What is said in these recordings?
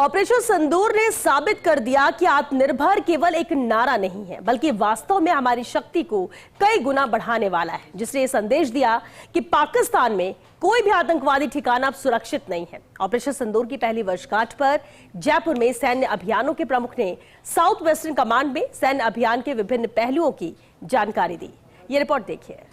Operation सिंदूर ने साबित कर दिया कि आत्मनिर्भर केवल एक नारा नहीं है, बल्कि वास्तव में हमारी शक्ति को कई गुना बढ़ाने वाला है, जिसने ये संदेश दिया कि पाकिस्तान में कोई भी आतंकवादी ठिकाना अब सुरक्षित नहीं है। ऑपरेशन सिंदूर की पहली वर्षगांठ पर जयपुर में सैन्य अभियानों के प्रमुख ने साउथ वेस्टर्न कमांड में सैन्य अभियान के विभिन्न पहलुओं की जानकारी दी। ये रिपोर्ट देखिए।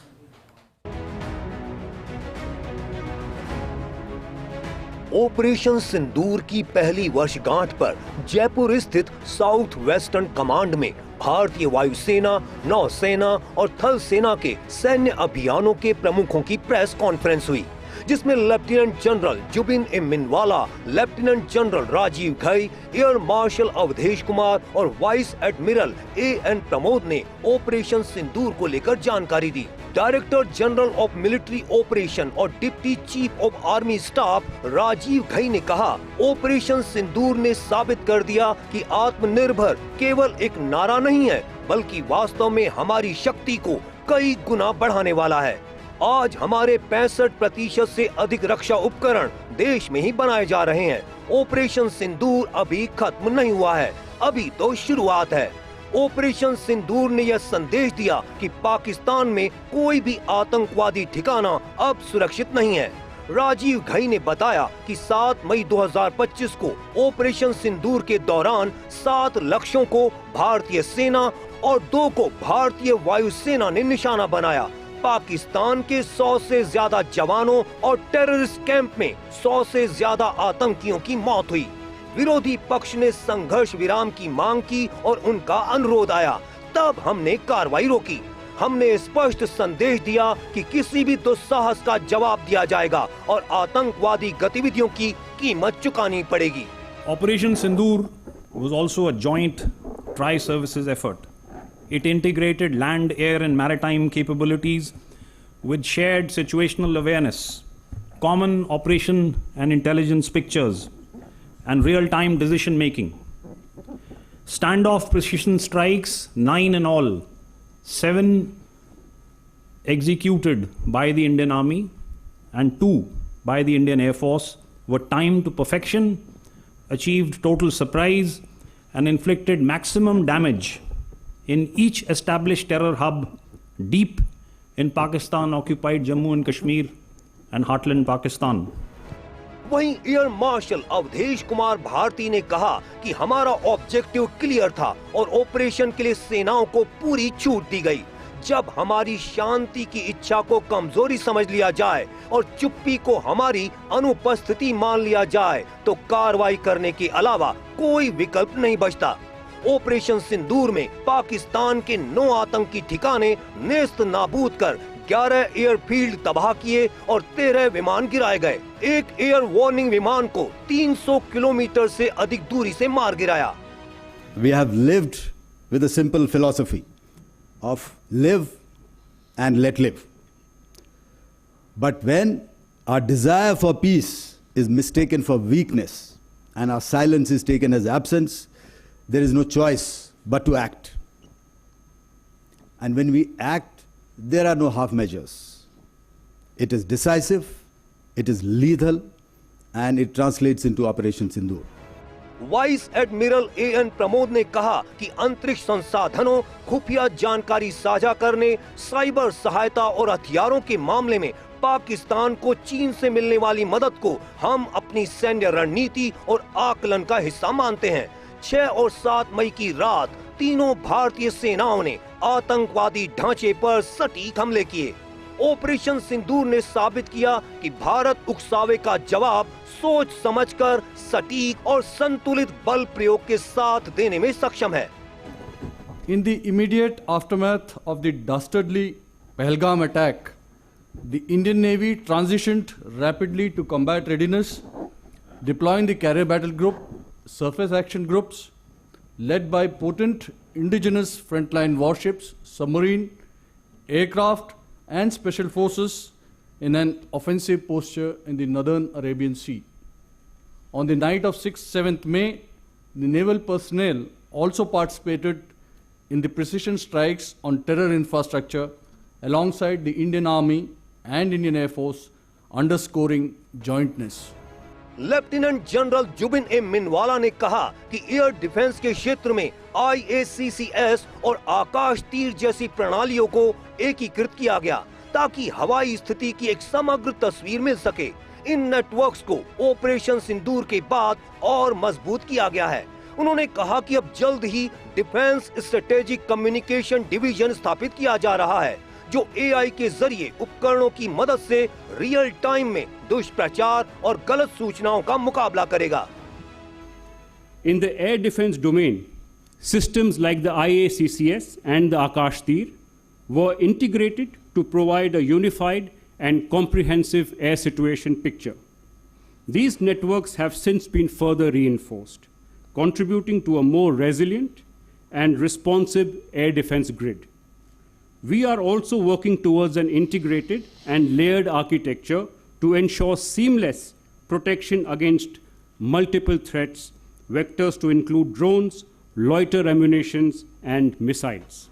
ऑपरेशन सिंदूर की पहली वर्षगांठ पर जयपुर स्थित साउथ वेस्टर्न कमांड में भारतीय वायुसेना, नौसेना और थल सेना के सैन्य अभियानों के प्रमुखों की प्रेस कॉन्फ्रेंस हुई, जिसमें lieutenant general Zubin A Minwalla, lieutenant general Rajiv Ghai, air marshal Awadhesh Kumar और वाइस एडमिरल एएन प्रमोद ने ऑपरेशन सिंदूर को लेकर जानकारी दी। Director general of military operation और deputy chief of army staff Rajiv Ghai ने कहा, ऑपरेशन सिंदूर ने साबित कर दिया कि आत्मनिर्भर केवल एक नारा नहीं है, बल्कि वास्तव में हमारी शक्ति को कई गुना बढ़ाने वाला है। आज हमारे 65% से अधिक रक्षा उपकरण देश में ही बनाए जा रहे हैं। ऑपरेशन सिंदूर अभी खत्म नहीं हुआ है, अभी तो शुरुआत है। ऑपरेशन सिंदूर ने यह संदेश दिया कि पाकिस्तान में कोई भी आतंकवादी ठिकाना अब सुरक्षित नहीं है। राजीव घई ने बताया कि 7 मई 2025 को ऑपरेशन सिंदूर के दौरान 7 लक्ष्यों को भारतीय सेना और 2 को भारतीय वायुसेना ने निशाना बनाया। पाकिस्तान के 100 से ज्यादा जवानों और टेररिस्ट कैंप में 100 से ज्यादा आतंकियों की मौत हुई। विरोधी पक्ष ने संघर्ष विराम की मांग की और उनका अनुरोध आया, तब हमने कार्रवाई रोकी। हमने स्पष्ट संदेश दिया कि किसी भी दुस्साहस का जवाब दिया जाएगा और आतंकवादी गतिविधियों की कीमत चुकानी पड़ेगी। Operation Sindoor was also a joint tri-services effort. It integrated land, air and maritime capabilities with shared situational awareness, common operation and intelligence pictures, and real-time decision-making. Standoff precision strikes, 9 in all, 7 executed by the Indian Army and 2 by the Indian Air Force, were timed to perfection, achieved total surprise, and inflicted maximum damage in each established terror hub deep in Pakistan-occupied Jammu and Kashmir and heartland Pakistan. वहीं air marshal Awadhesh Kumar Bharti ने कहा कि हमारा objective clear था और operation के लिए सेनाओं को पूरी छूट दी गई। जब हमारी शांति की इच्छा को कमजोरी समझ लिया जाए और चुप्पी को हमारी अनुपस्थिति मान लिया जाए, तो कार्रवाई करने के अलावा कोई विकल्प नहीं बचता। ऑपरेशन सिंदूर में पाकिस्तान के 9 आतंकी ठिकाने नेस्त नाबूद कर 11 एयरफील्ड तबाह किए और 13 विमान गिराए गए। एक एयर वार्निंग विमान को 300 किलोमीटर से अधिक दूरी से मार गिराया। We have lived with a simple philosophy of live and let live. But when our desire for peace is mistaken for weakness and our silence is taken as absence, there is no choice but to act. And when we act, there are no half measures. It is decisive, it is lethal, and it translates into Operation Sindoor. Vice admiral A N Pramod ने कहा कि अंतरिक्ष संसाधनों, खुफिया जानकारी साझा करने, cyber सहायता और हथियारों के मामले में पाकिस्तान को चीन से मिलने वाली मदद को हम अपनी सैन्य रणनीति और आकलन का हिस्सा मानते हैं। 6 और 7 मई की रात तीनों भारतीय सेनाओं ने आतंकवादी ढांचे पर सटीक हमले किए। ऑपरेशन सिंदूर ने साबित किया कि भारत उकसावे का जवाब सोच समझकर सटीक और संतुलित बल प्रयोग के साथ देने में सक्षम है। In the immediate aftermath of the dastardly Pahalgam attack, the Indian Navy transitioned rapidly to combat readiness, deploying the carrier battle group, surface action groups, led by potent indigenous frontline warships, submarine, aircraft, and special forces in an offensive posture in the northern Arabian Sea. On the night of 6-7th May, the naval personnel also participated in the precision strikes on terror infrastructure alongside the Indian Army and Indian Air Force, underscoring jointness. Lieutenant general Zubin A Minwalla ने कहा कि air defence के क्षेत्र में IACCS और आकाश तीर जैसी प्रणालियों को एकीकृत किया गया ताकि हवाई स्थिति की एक समग्र तस्वीर मिल सके। इन नेटवर्क्स को ऑपरेशन सिंदूर के बाद और मजबूत किया गया है। उन्होंने कहा कि अब जल्द ही डिफेंस स्ट्रेटेजिक कम्युनिकेशन डिवीजन स्थापित किया जा रहा है जो AI के जरिए उपकरणों की मदद से रियल टाइम में दुष्प्रचार और गलत सूचनाओं का मुकाबला करेगा। In the air defense domain, systems like the IACCS and the Akash Tir were integrated to provide a unified and comprehensive air situation picture. These networks have since been further reinforced, contributing to a more resilient and responsive air defense grid. We are also working towards an integrated and layered architecture to ensure seamless protection against multiple threats, vectors to include drones, loiter ammunitions, and missiles.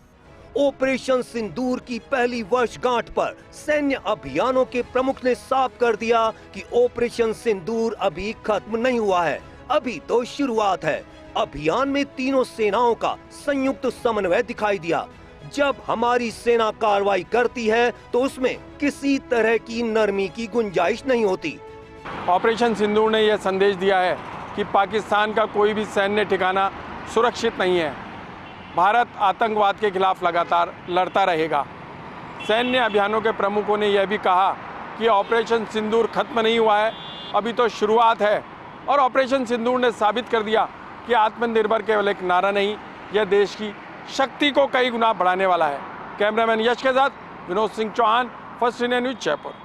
Operation Sindoor की पहली वर्षगांठ पर सैन्य अभियानों के प्रमुख ने साफ कर दिया कि ऑपरेशन सिंदूर अभी खत्म नहीं हुआ है, अभी तो शुरुआत है। अभियान में तीनों सेनाओं का संयुक्त समन्वय दिखाई दिया। जब हमारी सेना कार्रवाई करती है तो उसमें किसी तरह की नरमी की गुंजाइश नहीं होती। ऑपरेशन सिंदूर ने यह संदेश दिया है कि पाकिस्तान का कोई भी सैन्य ठिकाना सुरक्षित नहीं है। भारत आतंकवाद के खिलाफ लगातार लड़ता रहेगा। सैन्य अभियानों के प्रमुखों ने यह भी कहा कि ऑपरेशन सिंदूर खत्म नहीं हुआ है, अभी तो शुरुआत है। और ऑपरेशन सिंदूर ने साबित कर दिया कि आत्मनिर्भर केवल एक नारा नहीं, यह देश की शक्ति को कई गुना बढ़ाने वाला है। कैमरामैन यश के साथ Vinod Singh Chauhan, first India news, Jaipur.